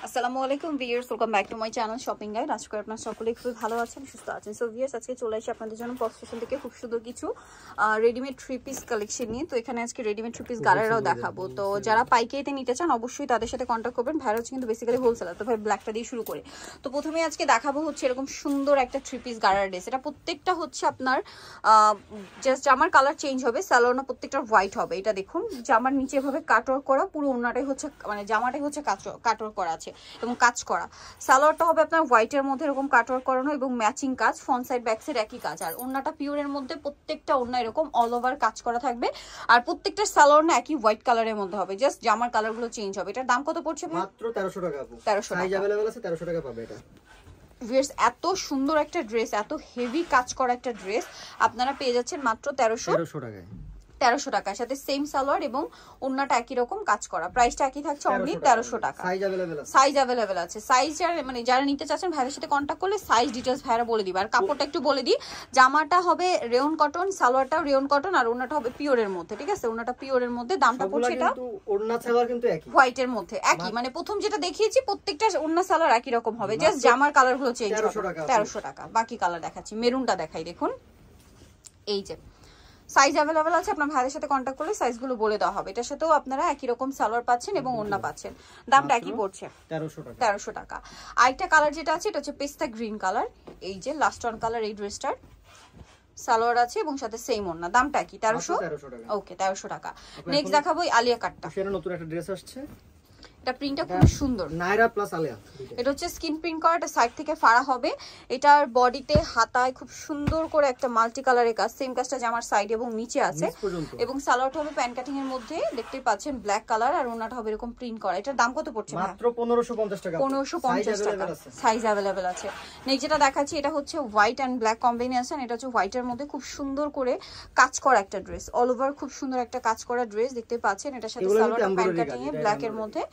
আসসালামু আলাইকুম viewers, welcome back to my channel shopping guide. আজকে আপনারা সকলেই খুব ভালো আছেন, সুস্থ আছেন। সো ভিউয়ার্স, আজকে চলে আসি আপনাদের জন্য পপ স্টেশন থেকে খুব সুন্দর কিছু রেডিমেড থ্রি পিস কালেকশন নিয়ে। তো এখানে আজকে রেডিমেড থ্রি পিস গারারাও দেখাবো। তো যারা পাইকারিতে নিতে চান অবশ্যই তাদের সাথে কন্ট্যাক্ট করবেন। ভাইরা হচ্ছে কিন্তু বেসিক্যালি হোলসেলার। তো ভাই ব্ল্যাকটা দিয়ে শুরু করি। তো প্রথমে আজকে দেখাবো হচ্ছে এরকম সুন্দর একটা থ্রি পিস গারারা ড্রেস। এটা প্রত্যেকটা হচ্ছে আপনার জাস্ট জামার কালার চেঞ্জ হবে, স্যালোনা প্রত্যেকটা হোয়াইট হবে। এটা দেখুন জামার নিচে এভাবে কাটওয়ার্ক করা, পুরো ওন্নাটাই হচ্ছে মানে জামাটাই হচ্ছে কাটওয়ার্ক করা আছে এবং কাজ করা। সালোয়ারটা হবে আপনার হোয়াইটের মধ্যে এরকম কাটওয়ার্ক করানো এবং ম্যাচিং কাজ, ফ্রন্ট সাইড ব্যাক সাইড একই কাজ। আর ওন্নাটা পিওরের মধ্যে, প্রত্যেকটা ওন্না এরকম অল ওভার কাজ করা থাকবে। আর প্রত্যেকটা সালোয়ার না একই হোয়াইট কালারের মধ্যে হবে, জাস্ট জামার কালারগুলো চেঞ্জ হবে। এটার দাম কত পড়ছে? মাত্র 1300 টাকা। 1300 টাকা अवेलेबल আছে, 1300 টাকা পাবে এটা। ভিউয়ার্স, এত সুন্দর একটা ড্রেস, এত হেভি কাজ করা একটা ড্রেস আপনারা পেয়ে যাচ্ছেন মাত্র 1300 টাকায়। 1300 টাকার সাথে সেম সালোয়ার এবং ওন্নাটা একই রকম কাজ করা। প্রাইসটা একই থাকছে, অনলি 1300 টাকা। সাইজ अवेलेबल আছে। সাইজ মানে যারা নিতে চাচ্ছেন ভাইয়ের সাথে কন্টাক্ট করলে সাইজ ডিটেইলস ভাইরা বলে দিবে। আর কাপড়টা একটু বলে দিই, জামাটা হবে রেয়ন কটন, সালোয়ারটাও রেয়ন কটন, আর ওন্নাটা হবে পিওরের মধ্যে। ঠিক আছে, ওন্নাটা পিওরের মধ্যে। দামটা পড়ছে এটা কিন্তু ওন্না সালোয়ার কিন্তু একই, হোয়াইটের মধ্যে একই, মানে প্রথম যেটা দেখিয়েছি প্রত্যেকটা ওন্না সালোয়ার একই রকম হবে, জাস্ট জামার কালারগুলো চেঞ্জ হবে। 1300 টাকা। বাকি কালার দেখাচ্ছি, মেরুনটা দেখাই। দেখুন এই যে সাইজ अवेलेबल আছে, আপনার ভাইয়ের সাথে কন্টাক্ট করলে সাইজগুলো বলে দেওয়া হবে। এটার সাথেও আপনারা একই রকম সালোয়ার পাচ্ছেন এবং ওন্না পাচ্ছেন। দামটা একই পড়ছে 1300 টাকা। আরেকটা কালার যেটা আছে এটা হচ্ছে পেস্তা গ্রিন কালার। এই যে লাস্ট ওয়ান কালার, এই ড্রেসটার সালোয়ার আছে এবং সাথে সেম ওন্না। দামটা কি? 1300 টাকা। ওকে, 1300 টাকা। নেক্সট দেখাবো আলিয়া কাটটা। সেটা নতুন একটা ড্রেস আসছে, এটা প্রিন্টটা খুব সুন্দর, নাইরা প্লাস আলিয়া। এটা হচ্ছে স্কিন প্রিন্ট করা, এটা সাইড থেকে ফাড়া হবে। এটার বডিতে হাতায় খুব সুন্দর করে একটা মাল্টি কালারের কাজ, সেম কাজটা জামার সাইড এবং নিচে আছে। এবং সালোয়ারটা হবে প্যান্ট কাটিং এর মধ্যে, দেখতেই পাচ্ছেন ব্ল্যাক কালার, আর ওনাটা হবে এরকম প্রিন্ট করা। এটার দাম কত পড়ছে? মাত্র 1550 টাকা। 1550 টাকা। সাইজ अवेलेबल আছে। নেক্সট যেটা দেখাচ্ছি এটা হচ্ছে হোয়াইট এন্ড ব্ল্যাক কম্বিনেশন। এটা হচ্ছে হোয়াইটের মধ্যে খুব সুন্দর করে কাজ করা একটা ড্রেস, অল ওভার খুব সুন্দর একটা কাজ করা ড্রেস দেখতে পাচ্ছেন। এটার সাথে সালোয়ারটা প্যান্ট কাটিং এ ব্ল্যাক এর মধ্যে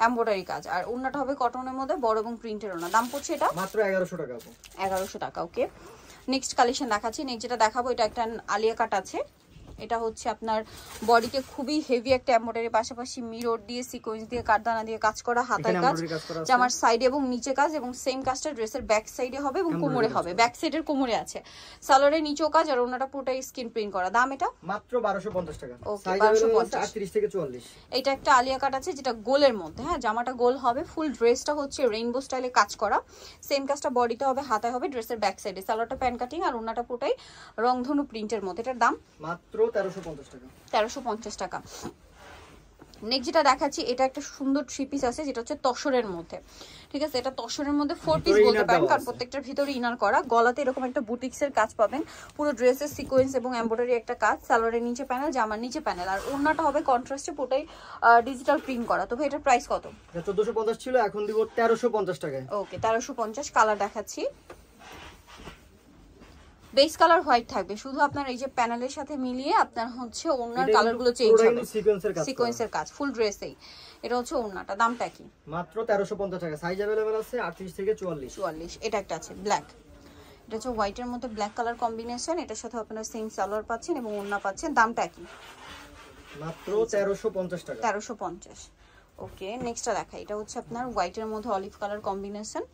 এমব্রয়ডারি কাজ, আর ওন্নাটা হবে কটনের মধ্যে বড় এবং প্রিন্টের ওন্না। দাম পড়ছে এটা মাত্র 1100 টাকা। 1100 টাকা। ওকে, নেক্সট কালেকশন দেখাচ্ছি। নেক্সট যেটা দেখাবো এটা একটা আলিয়া কাট আছে। এটা হচ্ছে আপনার বডিতে খুবই হেভি একটা এমব্রয়ডারি, পাশাপাশি মিরর দিয়ে সিকোয়েন্স দিয়ে কাটদানা দিয়ে কাজ করা, হাতায় কাজ, জামার সাইড এবং নিচে কাজ, এবং সেম কাজটা ড্রেসের ব্যাক সাইডে হবে এবং কোমরে হবে, ব্যাক সাইডের কোমরে আছে। সালোয়ারের নিচেও কাজ, আর ওনাটা পুরোটাই স্কিন প্রিন্ট করা। দাম এটা মাত্র 1250 টাকা। ওকে, 1250। 38 থেকে 44। এটা একটা আলিয়া কাট আছে যেটা গোলের মধ্যে। হ্যাঁ, জামাটা গোল হবে, ফুল ড্রেসটা হচ্ছে রেইনবো স্টাইলে কাজ করা, সেম কাজটা বডিতে হবে, হাতায় হবে, ড্রেসের ব্যাক সাইডে। সালোয়ারটা প্যান্ট কাটিং আর ওনাটা পুরোটাই রংধনু প্রিন্টের মধ্যে। এটার দাম মাত্র 1350 টাকা। 1350 টাকা। নেক্সট যেটা দেখাচ্ছি এটা একটা সুন্দর থ্রি পিস আছে যেটা হচ্ছে তসরের মধ্যে। ঠিক আছে, এটা তসরের মধ্যে ফোর পিস বলতে পারেন, কারণ প্রত্যেকটার ভিতরে ইনার করা। গলাতে এরকম একটা বুটিক্সের কাজ পাবেন, পুরো ড্রেসের সিকোয়েন্স এবং এমব্রয়ডারি একটা কাজ, সালোয়ারের নিচে প্যানেল, জামার নিচে প্যানেল, আর ওন্নাটা হবে কন্ট্রাস্টে পুরোটাই ডিজিটাল প্রিন্ট করা। তো ভাই এটার প্রাইস কত? 1450 ছিল, এখন দিব 1350 টাকায়। ওকে, 1350। কালার দেখাচ্ছি, বেস কালার হোয়াইট থাকবে, শুধু আপনার এই যে প্যানেলের সাথে মিলিয়ে আপনার হচ্ছে ওন্নার কালারগুলো চেঞ্জ হবে, সিকোয়েন্সের কাজ ফুল ড্রেসেই। এটা হচ্ছে ওন্নাটা। দামটা কি? মাত্র 1350 টাকা। সাইজ अवेलेबल আছে 38 থেকে 44। এটা একটা আছে ব্ল্যাক, এটা হচ্ছে হোয়াইটের মধ্যে ব্ল্যাক কালার কম্বিনেশন। এটার সাথে আপনারা সেম সালোয়ার পাচ্ছেন এবং ওন্না পাচ্ছেন। দামটা কি? মাত্র 1350 টাকা। 1350। ওকে, নেক্সটটা দেখাই। এটা হচ্ছে আপনার হোয়াইটের মধ্যে অলিভ কালার কম্বিনেশন,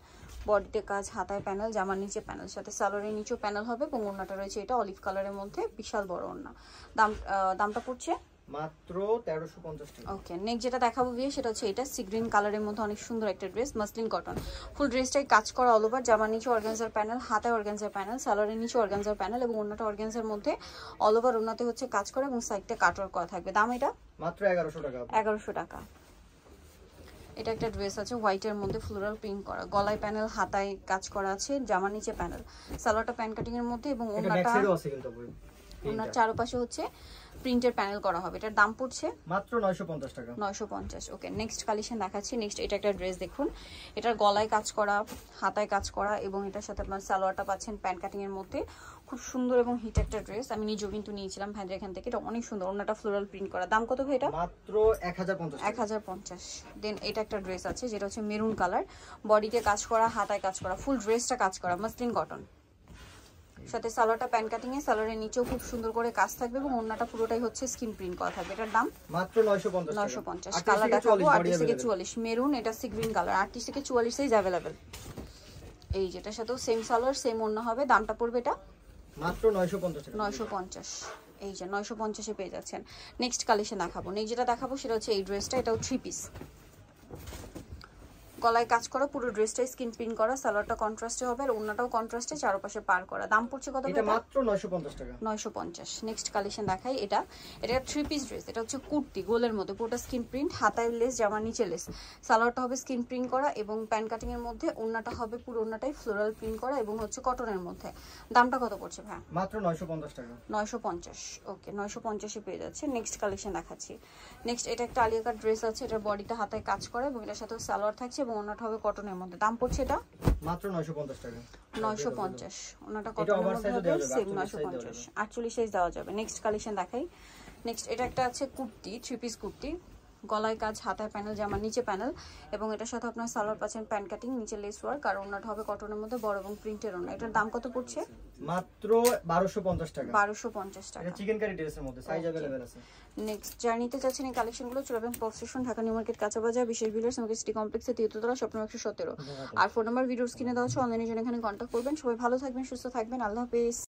বডিতে কাজ, হাতায় প্যানেল, জামার নিচে প্যানেল, সাথে সালোয়ারের নিচেও প্যানেল হবে এবং ওন্নাটা রয়েছে এটা অলিভ কালারের মধ্যে, বিশাল বড় ওন্না। দামটা পড়ছে মাত্র 1350 টাকা। ওকে, নেক্সট যেটা দেখাবো সেটা হচ্ছে এটা সি গ্রিন কালারের মধ্যে অনেক সুন্দর একটা ড্রেস, মাসলিন কটন, ফুল ড্রেসটাই কাজ করা অল ওভার, জামার নিচে অর্গানজার প্যানেল, হাতায় অর্গানজার প্যানেল, সালোয়ারের নিচে অর্গানজার প্যানেল এবং ওন্নাটা অর্গানজার মধ্যে অল ওভার ওন্নাতে হচ্ছে কাজ করা এবং সাইডটা কাটওয়ার্ক করা থাকবে। দাম এটা মাত্র 1100 টাকা। 1100 টাকা। এটা একটা ড্রেস আছে হোয়াইটের মধ্যে ফ্লোরাল প্রিন্ট করা, গলায় প্যানেল, হাতায় কাজ করা আছে, জামার নিচে প্যানেল, সালোয়ারটা প্যান্ট কাটিং এর মধ্যে এবং ওনার চারপাশে হচ্ছে প্রিন্টের প্যানেল করা হবে। এটার দাম পড়ছে মাত্র 950 টাকা। 950। ওকে, নেক্সট কালেকশন দেখাচ্ছি। নেক্সট এটা একটা ড্রেস দেখুন, এটার গলায় কাজ করা, হাতায় কাজ করা এবং এটার সাথে আপনার সালোয়ারটা পাচ্ছেন প্যান্ট কাটিং এর মধ্যে, খুব সুন্দর এবং হিট একটা ড্রেস। আমি নিজেও কিন্তু নিয়েছিলাম ভাইদের এখান থেকে, এটা অনেক সুন্দর, ওনাটা ফ্লোরাল প্রিন্ট করা। দাম কত ভাই এটা? মাত্র 1050। 1050। দেন এটা একটা ড্রেস আছে যেটা হচ্ছে মেরুন কালার, বডিতে কাজ করা, হাতায় কাজ করা, ফুল ড্রেসটা কাজ করা, মাসলিন কটন, সাথে সালোয়ারটা প্যান কাটিং এ, সালোয়ারের নিচেও খুব সুন্দর করে কাজ থাকবে এবং ওন্নাটা পুরোটাই হচ্ছে স্কিন প্রিন্ট করা থাকবে। এটার দাম মাত্র 950 টাকা। 950। কালার দেখাবো 38 থেকে 44, মেরুন, এটা সি গ্রিন কালার, 38 থেকে 44 সাইজ अवेलेबल। এই যেটার সাথেও সেম সালোয়ার সেম ওন্না হবে, দামটা পড়বে এটা মাত্র 950 টাকা। 950। এই যে 950 এ পেয়ে যাচ্ছেন। নেক্সট কালেকশন দেখাবো, নেক্সট যেটা দেখাবো সেটা হচ্ছে এই ড্রেসটা, এটাও 3 পিস, গলায় কাজ করা, পুরো ড্রেসটাই স্কিন প্রিন্ট করা, সালোয়ারটা কন্ট্রাস্টে হবে আর ওন্নাটাও কন্ট্রাস্টে, চারপাশে পার করা। দাম পড়ছে কত? এটা মাত্র 950 টাকা। 950। নেক্সট কালেকশন দেখাই, এটা 3 পিস ড্রেস, এটা হচ্ছে কুর্তি গোলের মধ্যে, পুরোটা স্কিন প্রিন্ট, হাতায় লেস, জামার নিচে লেস, সালোয়ারটা হবে স্কিন প্রিন্ট করা এবং প্যান কাটিং এর মধ্যে, ওন্নাটা হবে পুরো ওন্নাটাই ফ্লোরাল প্রিন্ট করা এবং হচ্ছে কটনের মধ্যে। দামটা কত পড়ছে ভাই? মাত্র 950 টাকা। 950। ওকে, 950 এ পেয়ে যাচ্ছে। নেক্সট কালেকশন দেখাচ্ছি। নেক্সট এটা একটা আলিয়া কাট ড্রেস আছে, এটার বডিটা হাতায় কাজ করা এবং এটার সাথে সালোয়ার থাকছে এবং ওন্নাটা হবে কটনের মধ্যে। দাম পড়ছে এটা মাত্র 950 টাকা। 950। ওন্নাটা কটনের মধ্যে হবে, সেম 950, 48 সাইজ দেওয়া যাবে। নেক্সট কালেকশন দেখাই। নেক্সট এটা একটা আছে কুর্তি, 3 পিস কুর্তি, গলায় কাজ, হাতায় প্যানেল, জামার নিচে প্যানেল এবং এটার সাথে আপনার সালোয়ার পাচ্ছেন প্যান কাটিং, নিচে লেস ওয়ার্ক আর ওন্নাটা হবে কটনের মধ্যে বড় এবং প্রিন্টের ওন্না। এটার দাম কত পড়ছে? মাত্র 1250 টাকা। 1250 টাকা। এটা চিকেন কারি ড্রেসের মধ্যে সাইজ अवेलेबल আছে। নেক্সট জার্নিতে যাচ্ছেন এই কালেকশনগুলো, চলে যাবেন pop station, Dhaka new market, কাঁচা বাজার, বিশেষ ভিলার্স, আমাকে সিটি কমপ্লেক্সে 33 স্বপ্ন 117। আর ফোন নাম্বার ভিডিওস কিনে দেওয়া হচ্ছে, অনলাইনে জন্য এখানে কন্ট্যাক্ট করবেন। সবাই ভালো থাকবেন, সুস্থ থাকবেন, আল্লাহ হাফেজ।